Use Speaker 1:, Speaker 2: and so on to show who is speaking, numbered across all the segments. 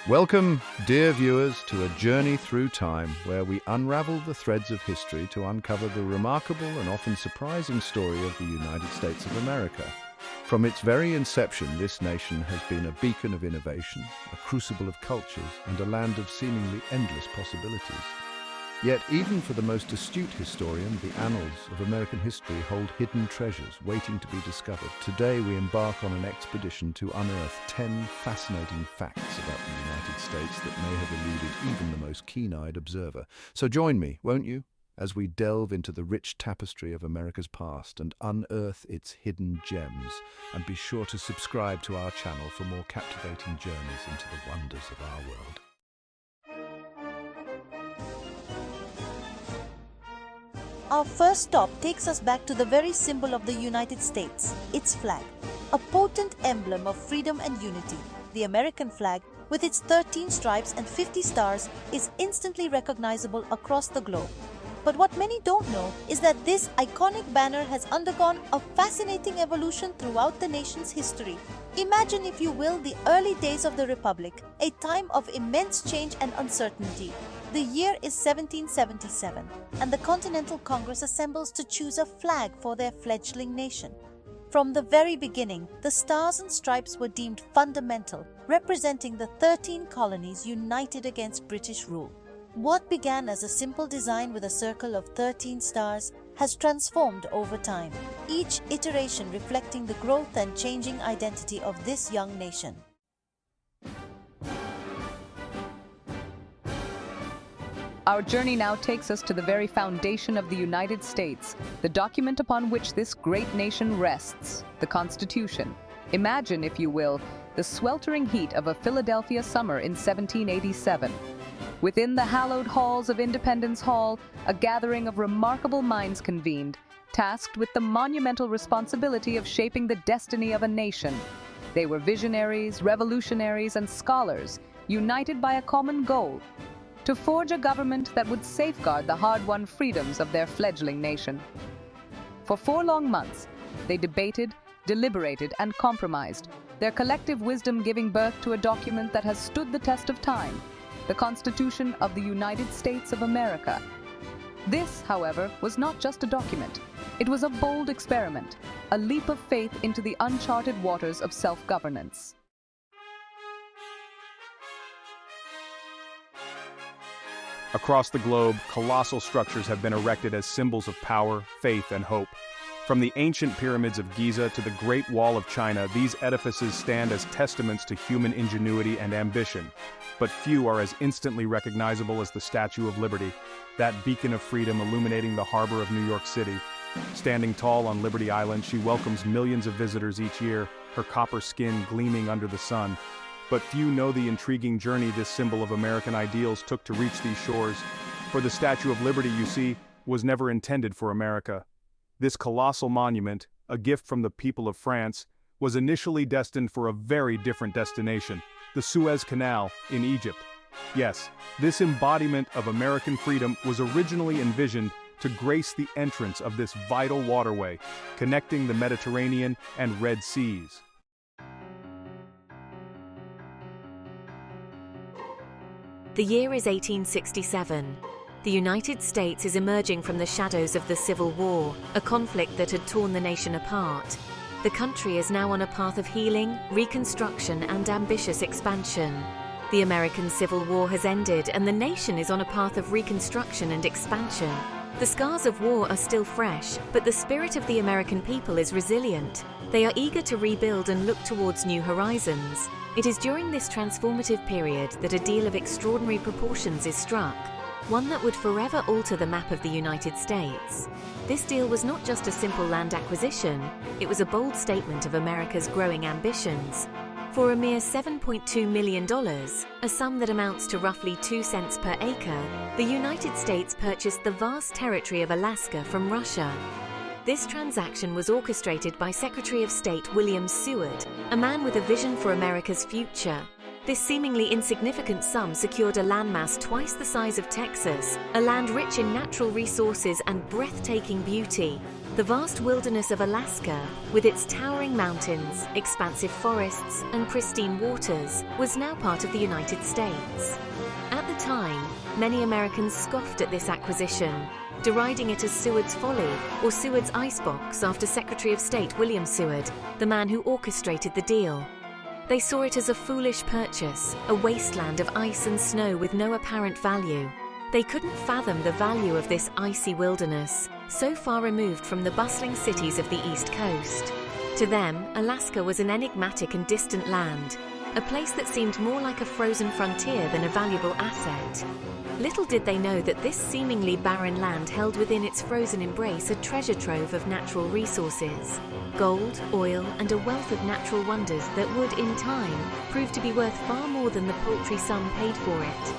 Speaker 1: Welcome, dear viewers, to a journey through time where we unravel the threads of history to uncover the remarkable and often surprising story of the United States of America. From its very inception, this nation has been a beacon of innovation, a crucible of cultures, and a land of seemingly endless possibilities. Yet, even for the most astute historian, the annals of American history hold hidden treasures waiting to be discovered. Today, we embark on an expedition to unearth 10 fascinating facts about the United States that may have eluded even the most keen-eyed observer. So join me, won't you, as we delve into the rich tapestry of America's past and unearth its hidden gems. And be sure to subscribe to our channel for more captivating journeys into the wonders of our world.
Speaker 2: Our first stop takes us back to the very symbol of the United States, its flag. A potent emblem of freedom and unity, the American flag, with its 13 stripes and 50 stars, is instantly recognizable across the globe. But what many don't know is that this iconic banner has undergone a fascinating evolution throughout the nation's history. Imagine, if you will, the early days of the Republic, a time of immense change and uncertainty. The year is 1777, and the Continental Congress assembles to choose a flag for their fledgling nation. From the very beginning, the stars and stripes were deemed fundamental, representing the 13 colonies united against British rule. What began as a simple design with a circle of 13 stars has transformed over time, each iteration reflecting the growth and changing identity of this young nation.
Speaker 3: Our journey now takes us to the very foundation of the United States, the document upon which this great nation rests, the Constitution. Imagine, if you will, the sweltering heat of a Philadelphia summer in 1787. Within the hallowed halls of Independence Hall, a gathering of remarkable minds convened, tasked with the monumental responsibility of shaping the destiny of a nation. They were visionaries, revolutionaries, and scholars, united by a common goal: to forge a government that would safeguard the hard-won freedoms of their fledgling nation. For 4 long months, they debated, deliberated, and compromised, their collective wisdom giving birth to a document that has stood the test of time, the Constitution of the United States of America. This, however, was not just a document. It was a bold experiment, a leap of faith into the uncharted waters of self-governance.
Speaker 4: Across the globe, colossal structures have been erected as symbols of power, faith, and hope. From the ancient pyramids of Giza to the Great Wall of China, these edifices stand as testaments to human ingenuity and ambition. But few are as instantly recognizable as the Statue of Liberty, that beacon of freedom illuminating the harbor of New York City. Standing tall on Liberty Island, she welcomes millions of visitors each year, her copper skin gleaming under the sun. But few know the intriguing journey this symbol of American ideals took to reach these shores. For the Statue of Liberty, you see, was never intended for America. This colossal monument, a gift from the people of France, was initially destined for a very different destination: the Suez Canal in Egypt. Yes, this embodiment of American freedom was originally envisioned to grace the entrance of this vital waterway, connecting the Mediterranean and Red Seas.
Speaker 5: The year is 1867. The United States is emerging from the shadows of the Civil War, a conflict that had torn the nation apart. The country is now on a path of healing, reconstruction, and ambitious expansion. The American Civil War has ended, and the nation is on a path of reconstruction and expansion. The scars of war are still fresh, but the spirit of the American people is resilient. They are eager to rebuild and look towards new horizons. It is during this transformative period that a deal of extraordinary proportions is struck, one that would forever alter the map of the United States. This deal was not just a simple land acquisition, it was a bold statement of America's growing ambitions. For a mere $7.2 million, a sum that amounts to roughly 2 cents per acre, the United States purchased the vast territory of Alaska from Russia. This transaction was orchestrated by Secretary of State William Seward, a man with a vision for America's future. This seemingly insignificant sum secured a landmass twice the size of Texas, a land rich in natural resources and breathtaking beauty. The vast wilderness of Alaska, with its towering mountains, expansive forests, and pristine waters, was now part of the United States. At the time, many Americans scoffed at this acquisition, deriding it as Seward's folly or Seward's icebox after Secretary of State William Seward, the man who orchestrated the deal. They saw it as a foolish purchase, a wasteland of ice and snow with no apparent value. They couldn't fathom the value of this icy wilderness, so far removed from the bustling cities of the East Coast. To them, Alaska was an enigmatic and distant land, a place that seemed more like a frozen frontier than a valuable asset. Little did they know that this seemingly barren land held within its frozen embrace a treasure trove of natural resources, gold, oil, and a wealth of natural wonders that would, in time, prove to be worth far more than the paltry sum paid for it.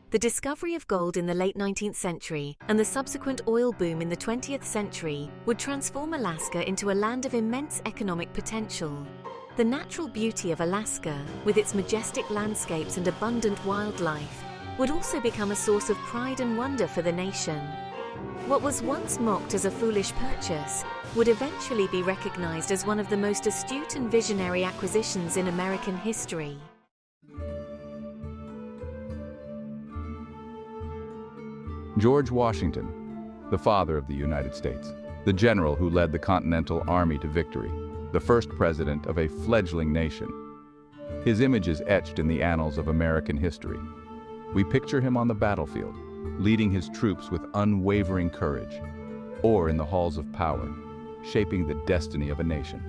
Speaker 5: The discovery of gold in the late 19th century and the subsequent oil boom in the 20th century would transform Alaska into a land of immense economic potential. The natural beauty of Alaska, with its majestic landscapes and abundant wildlife, would also become a source of pride and wonder for the nation. What was once mocked as a foolish purchase would eventually be recognized as one of the most astute and visionary acquisitions in American history.
Speaker 6: George Washington, the father of the United States, the general who led the Continental Army to victory, the first president of a fledgling nation. His image is etched in the annals of American history. We picture him on the battlefield, leading his troops with unwavering courage, or in the halls of power, shaping the destiny of a nation.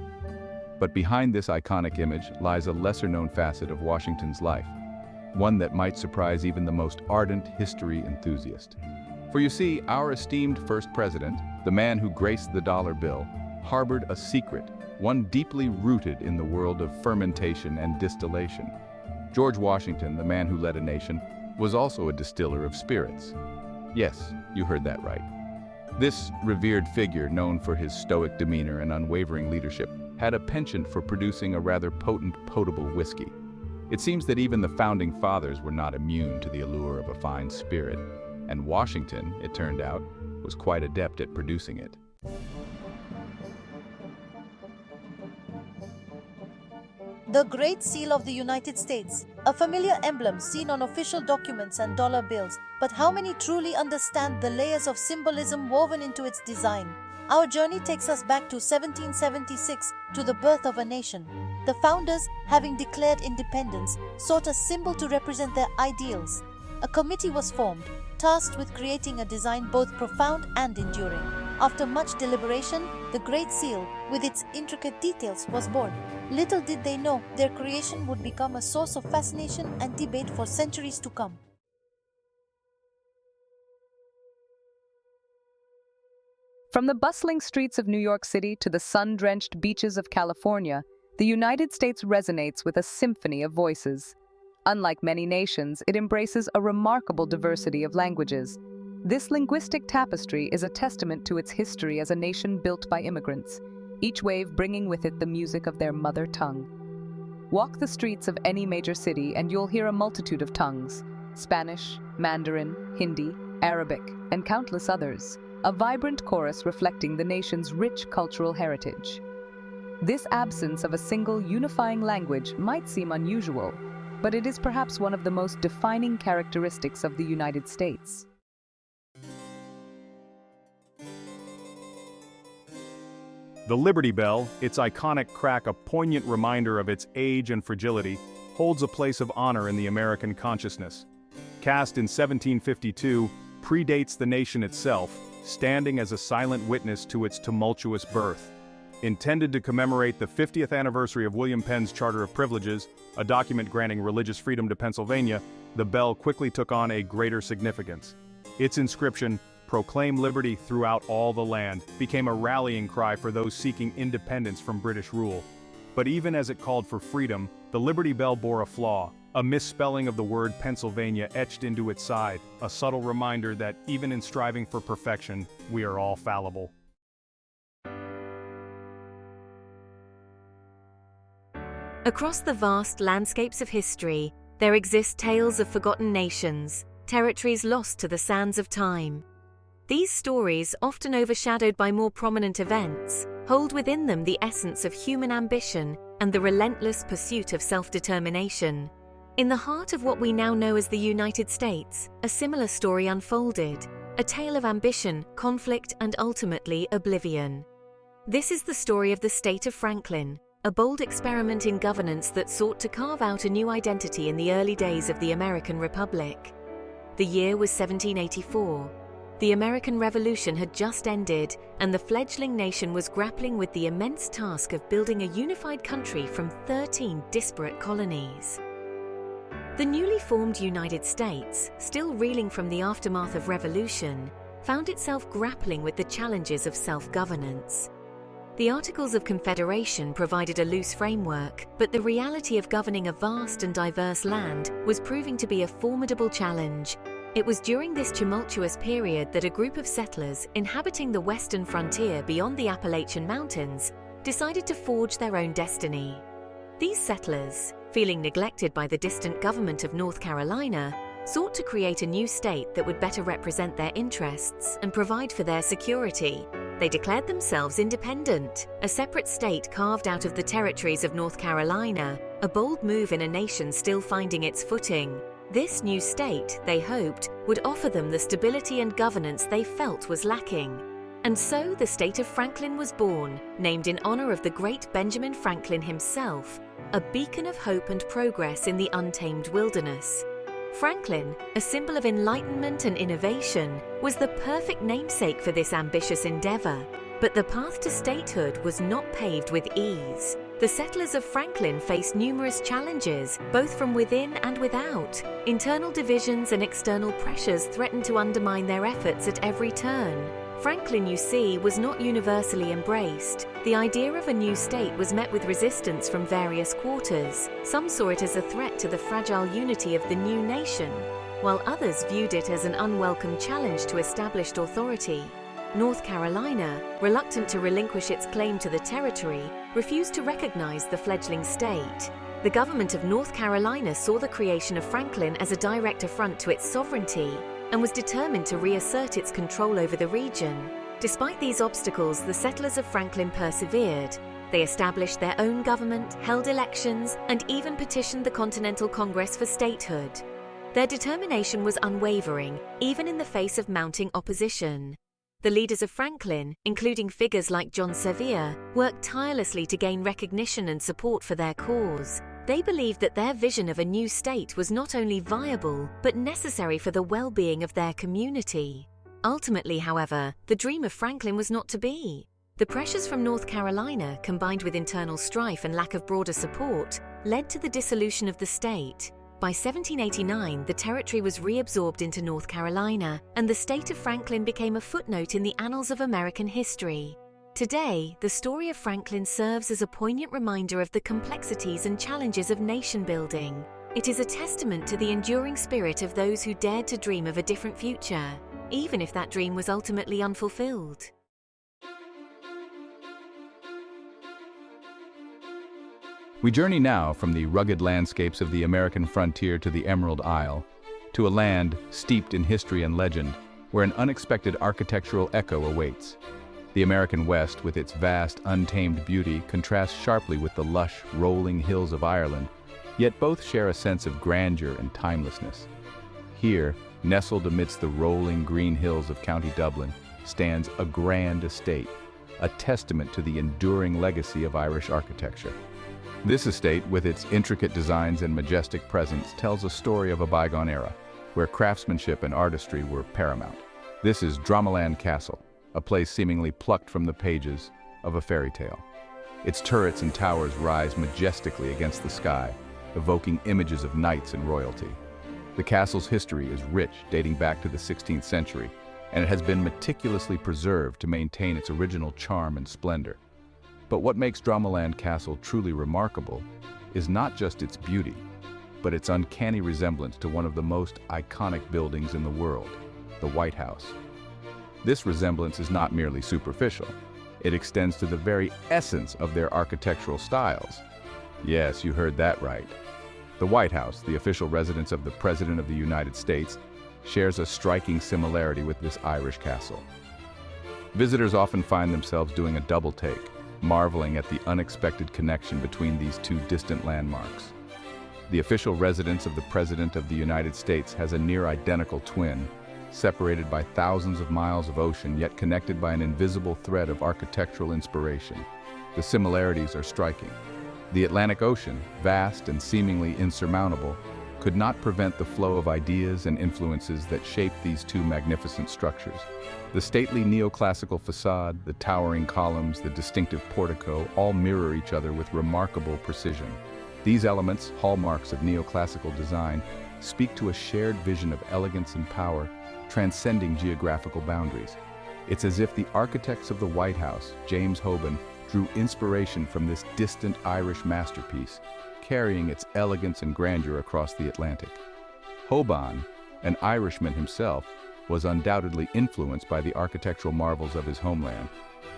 Speaker 6: But behind this iconic image lies a lesser-known facet of Washington's life, one that might surprise even the most ardent history enthusiast. For you see, our esteemed first president, the man who graced the dollar bill, harbored a secret, one deeply rooted in the world of fermentation and distillation. George Washington, the man who led a nation, was also a distiller of spirits. Yes, you heard that right. This revered figure, known for his stoic demeanor and unwavering leadership, had a penchant for producing a rather potent, potable whiskey. It seems that even the founding fathers were not immune to the allure of a fine spirit, and Washington, it turned out, was quite adept at producing it.
Speaker 2: The Great Seal of the United States, a familiar emblem seen on official documents and dollar bills, but how many truly understand the layers of symbolism woven into its design? Our journey takes us back to 1776, to the birth of a nation. The founders, having declared independence, sought a symbol to represent their ideals. A committee was formed, tasked with creating a design both profound and enduring. After much deliberation, the Great Seal, with its intricate details, was born. Little did they know their creation would become a source of fascination and debate for centuries to come.
Speaker 3: From the bustling streets of New York City to the sun-drenched beaches of California, the United States resonates with a symphony of voices. Unlike many nations, it embraces a remarkable diversity of languages. This linguistic tapestry is a testament to its history as a nation built by immigrants, each wave bringing with it the music of their mother tongue. Walk the streets of any major city and you'll hear a multitude of tongues: Spanish, Mandarin, Hindi, Arabic, and countless others, a vibrant chorus reflecting the nation's rich cultural heritage. This absence of a single unifying language might seem unusual, but it is perhaps one of the most defining characteristics of the United States.
Speaker 4: The Liberty Bell, its iconic crack a poignant reminder of its age and fragility, holds a place of honor in the American consciousness. Cast in 1752, predates the nation itself, standing as a silent witness to its tumultuous birth. Intended to commemorate the 50th anniversary of William Penn's Charter of Privileges, a document granting religious freedom to Pennsylvania, the bell quickly took on a greater significance. Its inscription, "Proclaim liberty throughout all the land," became a rallying cry for those seeking independence from British rule. But even as it called for freedom, the Liberty Bell bore a flaw, a misspelling of the word Pennsylvania etched into its side, a subtle reminder that even in striving for perfection, we are all fallible.
Speaker 5: Across the vast landscapes of history, there exist tales of forgotten nations, territories lost to the sands of time. These stories, often overshadowed by more prominent events, hold within them the essence of human ambition and the relentless pursuit of self-determination. In the heart of what we now know as the United States, a similar story unfolded, a tale of ambition, conflict, and ultimately oblivion. This is the story of the state of Franklin, a bold experiment in governance that sought to carve out a new identity in the early days of the American Republic. The year was 1784. The American Revolution had just ended, and the fledgling nation was grappling with the immense task of building a unified country from 13 disparate colonies. The newly formed United States, still reeling from the aftermath of revolution, found itself grappling with the challenges of self-governance. The Articles of Confederation provided a loose framework, but the reality of governing a vast and diverse land was proving to be a formidable challenge. It was during this tumultuous period that a group of settlers inhabiting the western frontier beyond the Appalachian Mountains decided to forge their own destiny. These settlers, feeling neglected by the distant government of North Carolina, sought to create a new state that would better represent their interests and provide for their security. They declared themselves independent, a separate state carved out of the territories of North Carolina, a bold move in a nation still finding its footing. This new state, they hoped, would offer them the stability and governance they felt was lacking. And so the state of Franklin was born, named in honor of the great Benjamin Franklin himself, a beacon of hope and progress in the untamed wilderness. Franklin, a symbol of enlightenment and innovation, was the perfect namesake for this ambitious endeavor. But the path to statehood was not paved with ease. The settlers of Franklin faced numerous challenges, both from within and without. Internal divisions and external pressures threatened to undermine their efforts at every turn. Franklin, you see, was not universally embraced. The idea of a new state was met with resistance from various quarters. Some saw it as a threat to the fragile unity of the new nation, while others viewed it as an unwelcome challenge to established authority. North Carolina, reluctant to relinquish its claim to the territory, refused to recognize the fledgling state. The government of North Carolina saw the creation of Franklin as a direct affront to its sovereignty, and was determined to reassert its control over the region. Despite these obstacles, the settlers of Franklin persevered. They established their own government, held elections, and even petitioned the Continental Congress for statehood. Their determination was unwavering, even in the face of mounting opposition. The leaders of Franklin, including figures like John Sevier, worked tirelessly to gain recognition and support for their cause. They believed that their vision of a new state was not only viable, but necessary for the well-being of their community. Ultimately, however, the dream of Franklin was not to be. The pressures from North Carolina, combined with internal strife and lack of broader support, led to the dissolution of the state. By 1789, the territory was reabsorbed into North Carolina, and the state of Franklin became a footnote in the annals of American history. Today, the story of Franklin serves as a poignant reminder of the complexities and challenges of nation building. It is a testament to the enduring spirit of those who dared to dream of a different future, even if that dream was ultimately unfulfilled.
Speaker 6: We journey now from the rugged landscapes of the American frontier to the Emerald Isle, to a land steeped in history and legend, where an unexpected architectural echo awaits. The American West, with its vast, untamed beauty, contrasts sharply with the lush, rolling hills of Ireland, yet both share a sense of grandeur and timelessness. Here, nestled amidst the rolling green hills of County Dublin, stands a grand estate, a testament to the enduring legacy of Irish architecture. This estate, with its intricate designs and majestic presence, tells a story of a bygone era, where craftsmanship and artistry were paramount. This is Dromoland Castle, a place seemingly plucked from the pages of a fairy tale. Its turrets and towers rise majestically against the sky, evoking images of knights and royalty. The castle's history is rich, dating back to the 16th century, and it has been meticulously preserved to maintain its original charm and splendor. But what makes Dromoland Castle truly remarkable is not just its beauty, but its uncanny resemblance to one of the most iconic buildings in the world, the White House. This resemblance is not merely superficial. It extends to the very essence of their architectural styles. Yes, you heard that right. The White House, the official residence of the President of the United States, shares a striking similarity with this Irish castle. Visitors often find themselves doing a double take, marveling at the unexpected connection between these two distant landmarks. The official residence of the President of the United States has a near-identical twin, separated by thousands of miles of ocean yet connected by an invisible thread of architectural inspiration. The similarities are striking. The Atlantic Ocean, vast and seemingly insurmountable, could not prevent the flow of ideas and influences that shape these two magnificent structures. The stately neoclassical facade, the towering columns, the distinctive portico all mirror each other with remarkable precision. These elements, hallmarks of neoclassical design, speak to a shared vision of elegance and power, transcending geographical boundaries. It's as if the architects of the White House, James Hoban, drew inspiration from this distant Irish masterpiece, carrying its elegance and grandeur across the Atlantic. Hoban, an Irishman himself, was undoubtedly influenced by the architectural marvels of his homeland,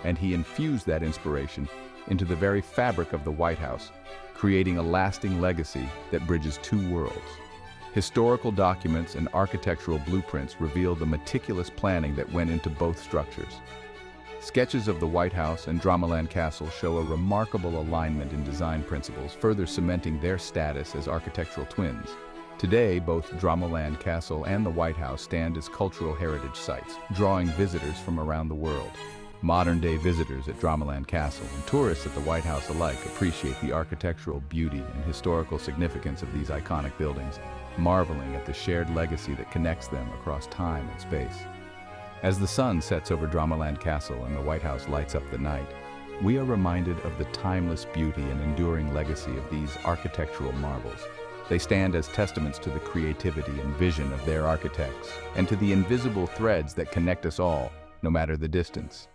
Speaker 6: and he infused that inspiration into the very fabric of the White House, creating a lasting legacy that bridges two worlds. Historical documents and architectural blueprints reveal the meticulous planning that went into both structures. Sketches of the White House and Dromoland Castle show a remarkable alignment in design principles, further cementing their status as architectural twins. Today, both Dromoland Castle and the White House stand as cultural heritage sites, drawing visitors from around the world. Modern-day visitors at Dromoland Castle and tourists at the White House alike appreciate the architectural beauty and historical significance of these iconic buildings, marveling at the shared legacy that connects them across time and space. As the sun sets over Dromoland Castle and the White House lights up the night, we are reminded of the timeless beauty and enduring legacy of these architectural marvels. They stand as testaments to the creativity and vision of their architects, and to the invisible threads that connect us all, no matter the distance.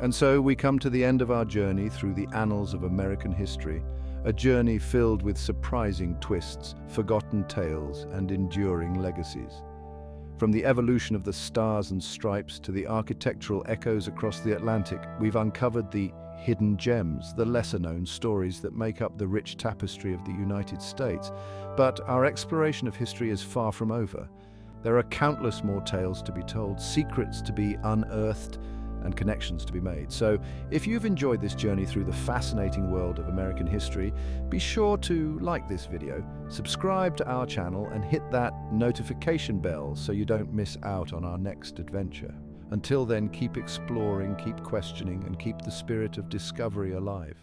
Speaker 1: And so we come to the end of our journey through the annals of American history, a journey filled with surprising twists, forgotten tales, and enduring legacies. From the evolution of the Stars and Stripes to the architectural echoes across the Atlantic, we've uncovered the hidden gems, the lesser-known stories that make up the rich tapestry of the United States. But our exploration of history is far from over. There are countless more tales to be told, secrets to be unearthed, and connections to be made. So if you've enjoyed this journey through the fascinating world of American history, be sure to like this video, subscribe to our channel, and hit that notification bell so you don't miss out on our next adventure. Until then, keep exploring, keep questioning, and keep the spirit of discovery alive.